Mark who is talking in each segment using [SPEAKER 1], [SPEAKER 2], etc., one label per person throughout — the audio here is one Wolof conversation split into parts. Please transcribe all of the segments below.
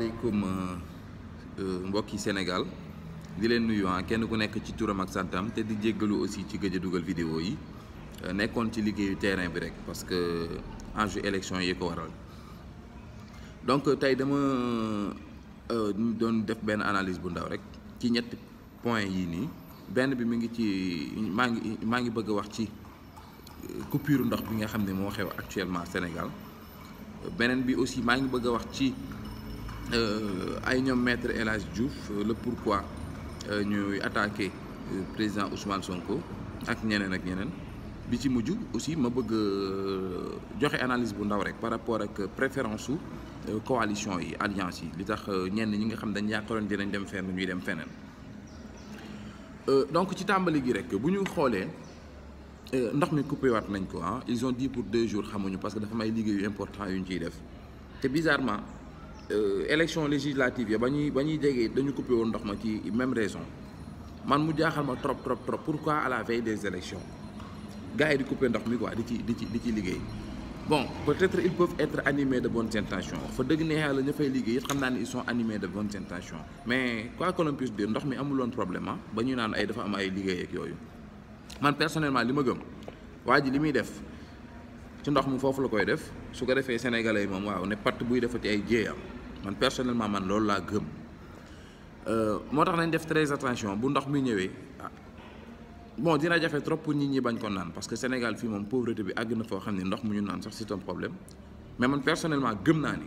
[SPEAKER 1] asalaamaaleykum mbokki Sénégal di leen nuyu kenn ku nekk ci turam ak santam te di jéggalu aussi ci gëj a dugal vidéo yi nekkoon ci liggéeyu terrain bi rek parce que enjeu élection yi ko waral donc tey dama doon def benn analyse bu ndaw rek ci ñetti point yii nii benn bi mi ngi ci maa ngi bëgg a wax ci coupure ndox bi nga xam ne moo xew actuellement Sénégal beneen bi aussi maa ngi bëgg a wax ci ay ñoom maître El Hadj Diouf le pourquoi ñuy attaqué président Ousmane Sonko ak ñeneen bi ci mujj aussi ma bëgg joxe analyse bu ndaw rek par rapport ak préférence su coalition yi alliance yi li tax ñenn ñi nga xam dañ yaakaaroon dinañ dem fenn ñuy dem feneen donc ci tàmbali gi rek bu ñu xoolee ndox mi coupé waat nañ ko ils ont dit pour 2 jours xamuñu parce que dafa am ay liggéey yu important yu ñu ciy def te bizarrement élection législative ya ba ñuy jegee dañu coupé woon ndox ma ci même raison man mu jaaxal ma trop pourquoi à la veille des élections gars yi di coupé ndox mi quoi di ci liggéey bon peut-être ils peuvent être animés de bonnes intentions fa dëgg ne yàlla ñu fay liggéey it xam naa ne ils sont animés de bonnes intentions mais quoi que l'on puisse dire ndox mi amuloon problème ba ñu naan ay dafa am ay liggéey ak yooyu man personnellement li ma gëm waa ji li muy def ci ndox mi foofu la koy def su ko defee sénégalais yi moom waaw ne patt buy defati ay jéeyam man personnellement man loolu laa gëm moo tax nañ def très attention bu ndox mi ñëwee bon dina jafe trop pour nit ñi bañ ko naan parce que Sénégal fii moom pauvreté bi àgg na foo xam ne ndox mu ñu naan sax c'est un problème mais man personnellement gëm naa ni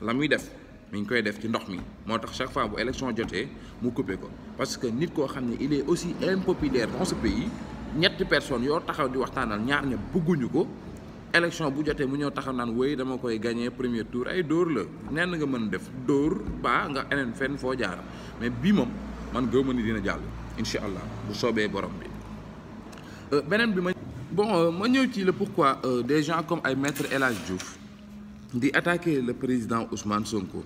[SPEAKER 1] la muy def mi ngi koy def ci ndox mi moo tax chaque fois bu élection jotee mu coupé ko parce que nit koo xam ne il est aussi impopulaire dans ce pays ñetti personnes yoo taxaw di waxtaanal ñaar ña bëgguñu ko élection bu jotee mu ñëw taxaw naan wéy dama koy gagné premier tour ay dóor la nenn nga mën def dóor ba nga eneen fenn foo jaar mais bii moom man gëw ma ni dina jàll incha allah bu soobee borom bi. beneen bi ma ñëw ci le pourquoi des gens comme ay maître El Hadj Diouf di attaquer le président Ousmane Sonko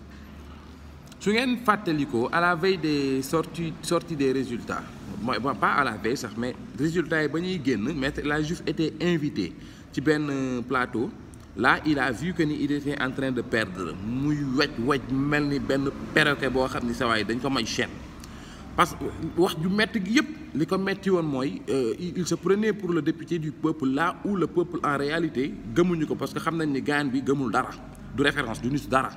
[SPEAKER 1] su ngeen fàttalikoo à la veille des sorties des résultats mooy pas à la veille sax mais résultats yi ba ñuy génn maître El Hadj Diouf était invité ci benn plateau là il a vu que ni il était en train de perdre muy wej mel ni benn perroquet boo xam ni sa waay dañ ko may chaîne parce que wax ju metti gi yëpp li ko metti woon mooy il se prenait pour le député du peuple là où le peuple en réalité gëmuñu ko parce que xam nañ ni gaan bi gëmul dara du référence du nit dara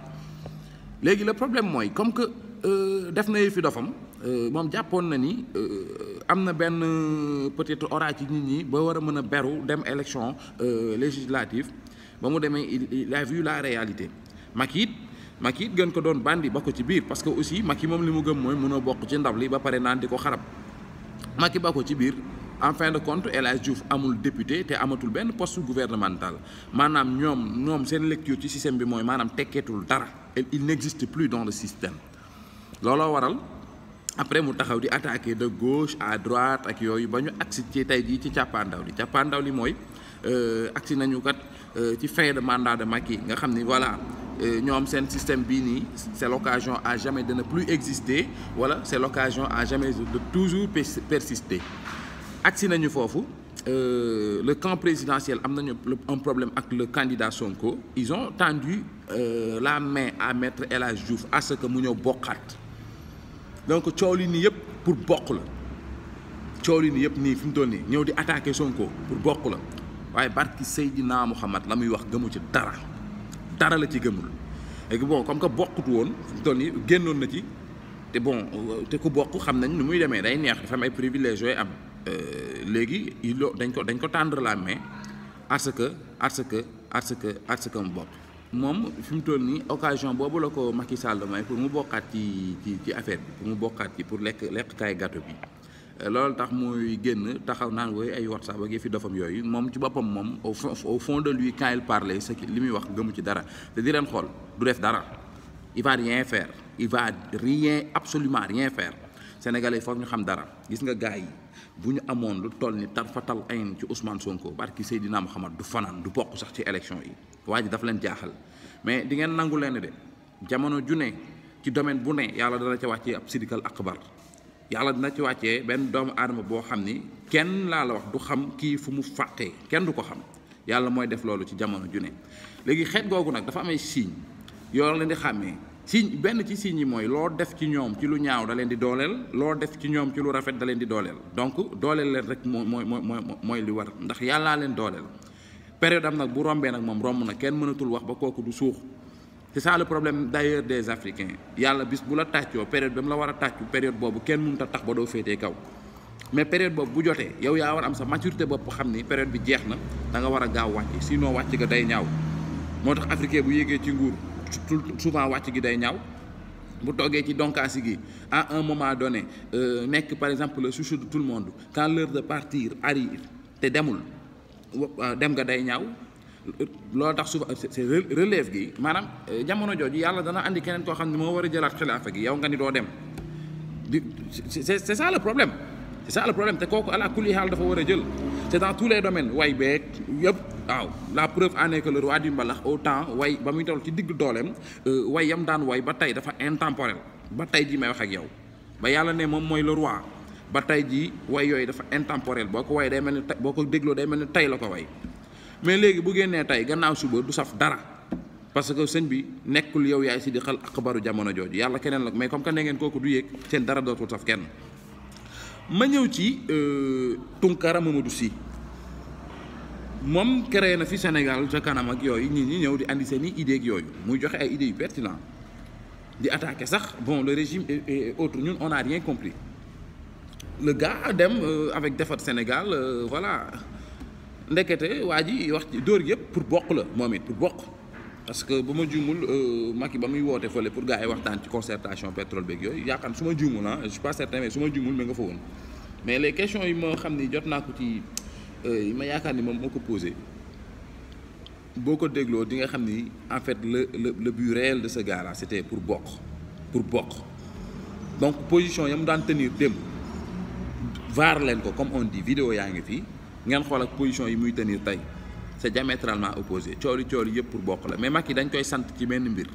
[SPEAKER 1] léegi le problème mooy comme que def na fi dofam moom jàppoon na ni am na benn peut-être orage ci nit ñi ba war a mën a beru dem élection législative ba mu demee il a vu la réalité Macky it gën ko doon bandi ba ko ci biir parce que aussi Macky moom li mu gëm mooy mënoo bokk ci ndab li ba pare naan di ko xarab Macky ba ko ci biir en fin de compte El Hadj Diouf amul député te amatul benn poste gouvernemental maanaam ñoom seen lecture ci système bi mooy maanaam tekkeetul dara il n'existe plus dans le système looloo waral après mu taxaw di attaquer de gauche à droite ak yooyu ba ñu agsi ci tey jii ci càppaandaw li mooy agsi nañu kat ci fin de mandat de Macky nga xam ni voilà ñoom seen système bii nii c'est l'occasion à jamais de ne plus exister wala c'est l'occasion à jamais de toujours persister agsi nañu foofu le camp présidentiel am nañu un problème ak le candidat Sonko ils ont tendu la main à maître El Hadj Diouf à ce que mu ñëw bokkaat donc coow li nii yëpp pour bokk la coow li nii yëpp nii fi mu toll nii ñëw di attaquer Sonko pour bokk la waaye barki Seydina Muhammad la muy wax gëmu ci dara la ci gëmul léegi bon comme que bokkut woon fi mu toll nii génnoon na ci te ku bokk xam nañ ni muy demee day neex dafa am ay privilèges yooyu am léegi dañ ko tendre la main à ce que mu bokk moom fi mu toll nii occasion boobu la ko Macky Sall may pour mu bokkaat ci affaire bi pour mu bokkaat ci pour lekk kaay gâteau bi loolu tax muy génn taxaw naan wooy ay WhatsApp ak yëfi dofam yooyu moom ci boppam moom au fond de lui quand il parlait ce li muy wax gëmu ci dara te di leen xool du def dara il va absolument rien faire sénégalais foog ñu xam dara gis nga gars yi bu ñu amoon lu toll ni tarfatal ayn ci Ousmane Sonko barki Seydina Muhammad du fanaan du bokk sax ci élection yi waa ji dafa leen jaaxal mais di ngeen nangu leen de jamono ju ne ci domaine bu ne yàlla dana ca wàccee ab sidikal akbar yàlla dina ci wàccee benn doomu aadama boo xam ni kenn laa la wax du xam kii fu mu fàqee kenn du ko xam yàlla mooy def loolu ci jamono ju ne léegi xeet googu nag dafa am ay signe yoo leen di xàmmee signe benn ci signes yi mooy loo def ci ñoom ci lu ñaaw da leen di dooleel loo def ci ñoom ci lu rafet da leen di dooleel donc dooleel leen rek mooy li war ndax yàllaa leen dooleel période am nag bu rombee nag moom romb na kenn mënatul wax ba kooku du suux c'est ça le problème d'ailleurs des Africains yàlla bis bu la tàccoo période ba mu la war a tàccu période boobu kenn mënut a tax ba doo féetee kaw mais période boobu bu jotee yow yaa war am sa maturité bopp xam ni période bi jeex na da nga war a gaaw wàcc sinon wàcc ga day ñaaw moo tax africain bu yéegee ci nguur souvent wàcc gi day ñaaw bu toogee ci donkaasi gi à un moment donné nekk par exemple le chouchou de tout le monde quand l'heure de partir arrive te demul dem nga day ñaaw loolu tax souvent c'est relève gi maanaam jamono jooju yàlla dana andi keneen koo xam ne moo war a jëlaat xilaafa gi yow nga ni doo dem c'est ça le problème c'est ça le problème te kooku ala kulli haal dafa war a jël c'est dans tous les domaines way beeg yëpp waaw la preuve en est que le roi du mbalax au temps way ba muy toll ci digg dooleem way yam daan way ba tey dafa intemporel ba tey ji may wax ak yow ba yàlla ne moom mooy le roi ba tey ji way yooyu dafa intemporel boo ko way day mel ni boo ko dégloo day mel ni tey la ko way mais léegi bu génnee tey gannaaw suba du saf dara parce que sëñ bi nekkul yow yaay si di xal xabaru jamono jooju yàlla keneen la mais comme que ne ngeen kooku du yéeg seen dara dootul saf kenn ma ñëw ci Tunkara Mamadou Sy moom créé na fi Sénégal ca kanam ak yooyu nit ñi ñëw di andi seen i idées ak yooyu muy joxe ay idées yu pertinent di attaquer sax bon le régime et autres ñun on n'a rien compris le gars dem avec Defar Sénégal voilà ndekete waa ji wax ci dóor yëpp pour bokk la moom it pour bokk parce que ba ma juumul Macky ba muy woote fële pour gars yi waxtaan ci concertation pétrole beeg yooyu yaakaar su ma juumul je suis pas certain mais su ma juumul mais nga fa woon mais les questions yi ma xam ni jot naa ko ci yi ma yaakaar ni moom moo ko posé boo ko dégloo di nga xam ni en fait le but réel de ce gars là c'était pour bokk donc position ya mu daan tenir démb vaar leen ko comme on dit vidéo yaa ngi fii ngeen xool ak position yi muy tenir tey c'est diamétralement opposé cooli yëpp pour bokk la mais Macky dañ koy sant ci benn mbir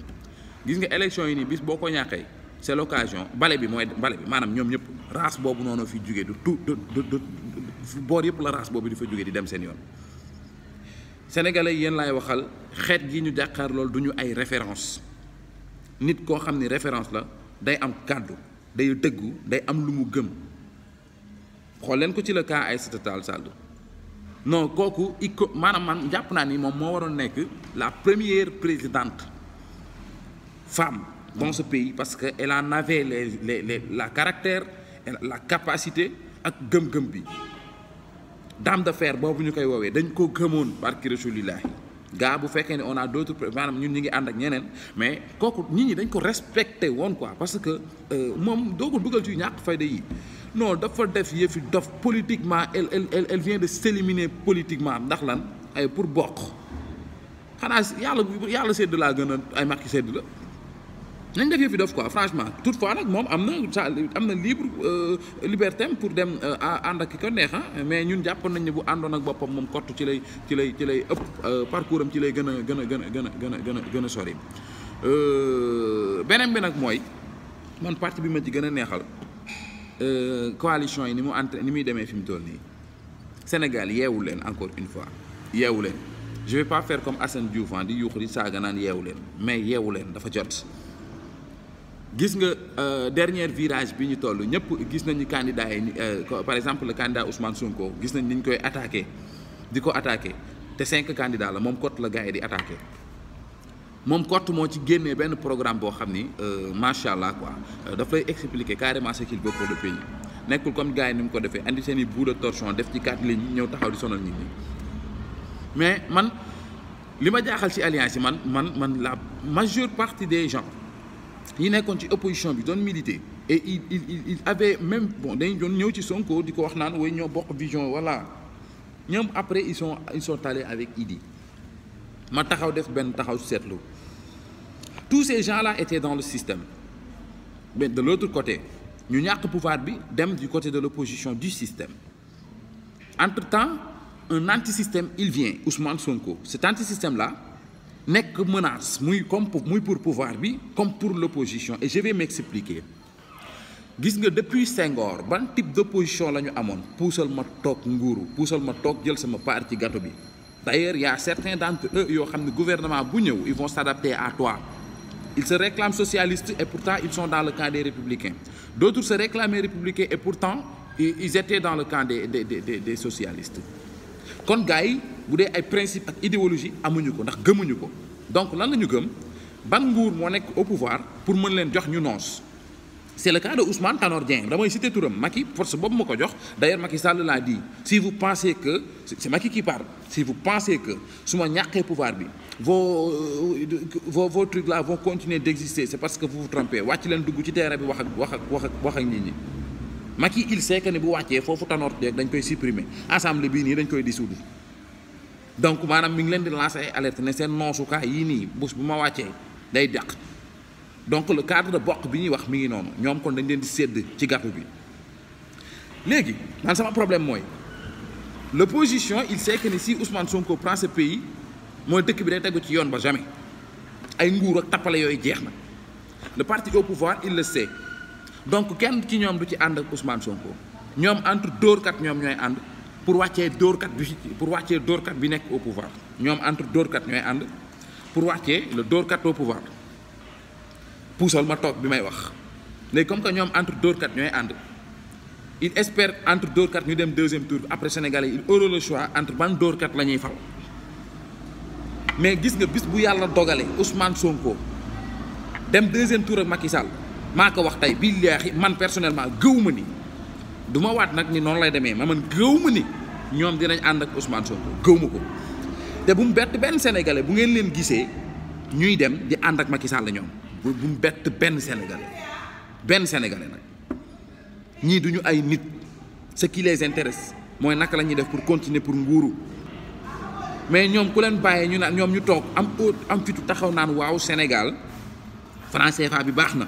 [SPEAKER 1] gis nga élection yi nii bis boo ko ñàkkee c'est l'occasion bale bi maanaam ñoom ñëpp race boobu noonu fi jógee du tout de boor yëpp la race boobu di fa jógee di dem seen yoon sénégalais yéen laay waxal xeet gi ñu jàkkaar loolu du ñu ay référence nit koo xam ni référence la day am kàddu day dëggu day am lu mu gëm xool leen ko ci le cas Aïssata Tall Sall non kooku maanaam man jàpp naa ni moom moo waroon nekk la première présidente femme dans ce pays parce que elle en avait la caractère la capacité ak gëm-gëm bi dame de fer boobu ñu koy woowee dañ ko gëmoon barki rasulillahi gaa bu fekkee ne on a d'autres maanaam ñun ñi ngi ànd ak ñeneen mais kooku nit ñi dañ ko respecté woon quoi parce que moom doo ko dugal ci ñàkk fayda yi non dafa def yëfi dof politiquement elle vient de s'éliminer politiquement ndax lan ay pour bokk xanaa yàlla sedd laa gën a ay Macky sedd la nañ def yëfi dof quoi franchement toutefois nag moom am na liberté pour dem ànd ak ki ko neex mais ñun jàpp nañ ne bu àndoon ak boppam moom kott ci lay ëpp parcours am ci lay gën a sori beneen bi nag mooy man parti bi ma ci gën a neexal coalition yi ni muy demee fi mu toll nii Sénégal yeewu leen encore une fois yeewu leen je vais pas faire comme Assane Diouf di yuuxu di saaga naan yeewu leen mais yeewu leen dafa jot. gis nga dernier virage bi ñu toll ñëpp gis nañu candidat yi par exemple le candidat Ousmane Sonko gis nañ ni ñu koy attaqué di ko attaqué te 5 candidats la moom kott la gars yi di attaqué moom kott moo ci génnee benn programme boo xam ni macha allah quoi daf lay expliquer carrément ce qu'il veut pour le pays nekkul comme gars yi ni mu ko defee andi seen i bout de torchon def ci 4 lignes ñëw taxaw di sonal nit ñi mais man li ma jaaxal ci alliance yi man la majeure partie des gens. yi nekkoon ci opposition bi doon militer et il avait même bon dañu doon ñëw ci Sonko di ko wax naan way ñoo bokk vision voilà ñoom après ils sont allés avec Idi ma taxaw def benn taxaw seetlu tous ces gens-là étaient dans le système mais de l'autre côté ñu ñàkk pouvoir bi dem du côté de l'opposition du système entre-temps un anti-système il vient Ousmane Sonko cet anti-système-là nekk menace muy pour pouvoir bi comme pour l'opposition et je vais m'expliquer gis nga depuis Senghor ban type d'opposition la ñu amoon puusal ma toog nguuru puusal ma toog jël sama part ci gâteau bi d'ailleurs il y a certains d'entre eux yoo xam ne gouvernement bu ñëw ils vont s'adapter à toi Ils se réclament socialistes et pourtant ils sont dans le camp des républicains. D'autres se réclament républicains et pourtant ils étaient dans le camp des socialistes. Kon gars yi bu dee ay principe ak idéologie amuñu ko ndax gëmuñu ko donc lan la ñu gëm ban nguur moo nekk au pouvoir pour mën leen jox ñu noos. C'est le cas de Ousmane Tanor Dieng damay citer turam Macky force boobu ma ko jox d'ailleurs Macky Sall l'a dit si vous pensez que c'est Macky qui parle si vous pensez que su ma ñàkkee pouvoir bi vos trucs là vont continuer d'exister c'est parce que vous vous trompez wàcc leen dugg ci terrain bi wax ak nit ñi. Macky il sait que ne bu wàccee foofu Tanor Dieng dañ koy supprimer assemblée bii nii dañ koy dissoudre donc maanaam mi ngi leen di lancer ay alerte ne seen noosukaay yii nii bés bu ma wàccee day dàq donc le cadre de bokk bi ñuy wax mi ngi noonu ñoom kon dañ leen di sédd ci gâteau bi. léegi man sama problème mooy l'opposition il sait que ne si Ousmane Sonko prend ce pays mooy dëkk bi day tegu ci yoon ba jamais ay nguur ak tappale yooyu jeex na le parti au pouvoir il le sait. donc kenn ci ñoom du ci ànd ak Ousmane Sonko ñoom entre dóorkat ñoom ñooy ànd pour wàccee dóorkat bi nekk au pouvoir ñoom entre dóorkat ñooy ànd pour wàccee le dóorkat au pouvoir puusal ma toog bi may wax léegi comme que ñoom entre dóorkat ñooy ànd il espère entre dóorkat ñu dem deuxième tour après Sénégalais il aura le choix entre ban dóorkat la ñuy fal mais gis nga bis bu yàlla dogale Ousmane Sonko dem deuxième tour ak Macky Sall maa ko wax tey billaahi man personnellement gëw ma ni du ma waat nag ni noonu lay demee man gëw ma ni ñoom dinañ ànd ak Ousmane Sonko gëw ma ko te bu mu bett benn sénégalais bu ngeen leen gisee ñuy dem di ànd ak Macky Sall ñoom bu mu bett benn sénégalais nag ñii duñu ay nit ce qui les intéresse mooy naka la ñuy def pour continuer pour nguuru mais ñoom ku leen bàyyee ñu naan ñoom ñu toog am fitu taxaw naan waaw Sénégal franc CFA bi baax na.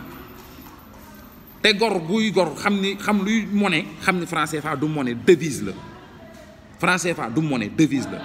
[SPEAKER 1] te gor buy gor xam luy monnaie xam ni franc CFA du monnaie devise la franc CFA du monnaie devise la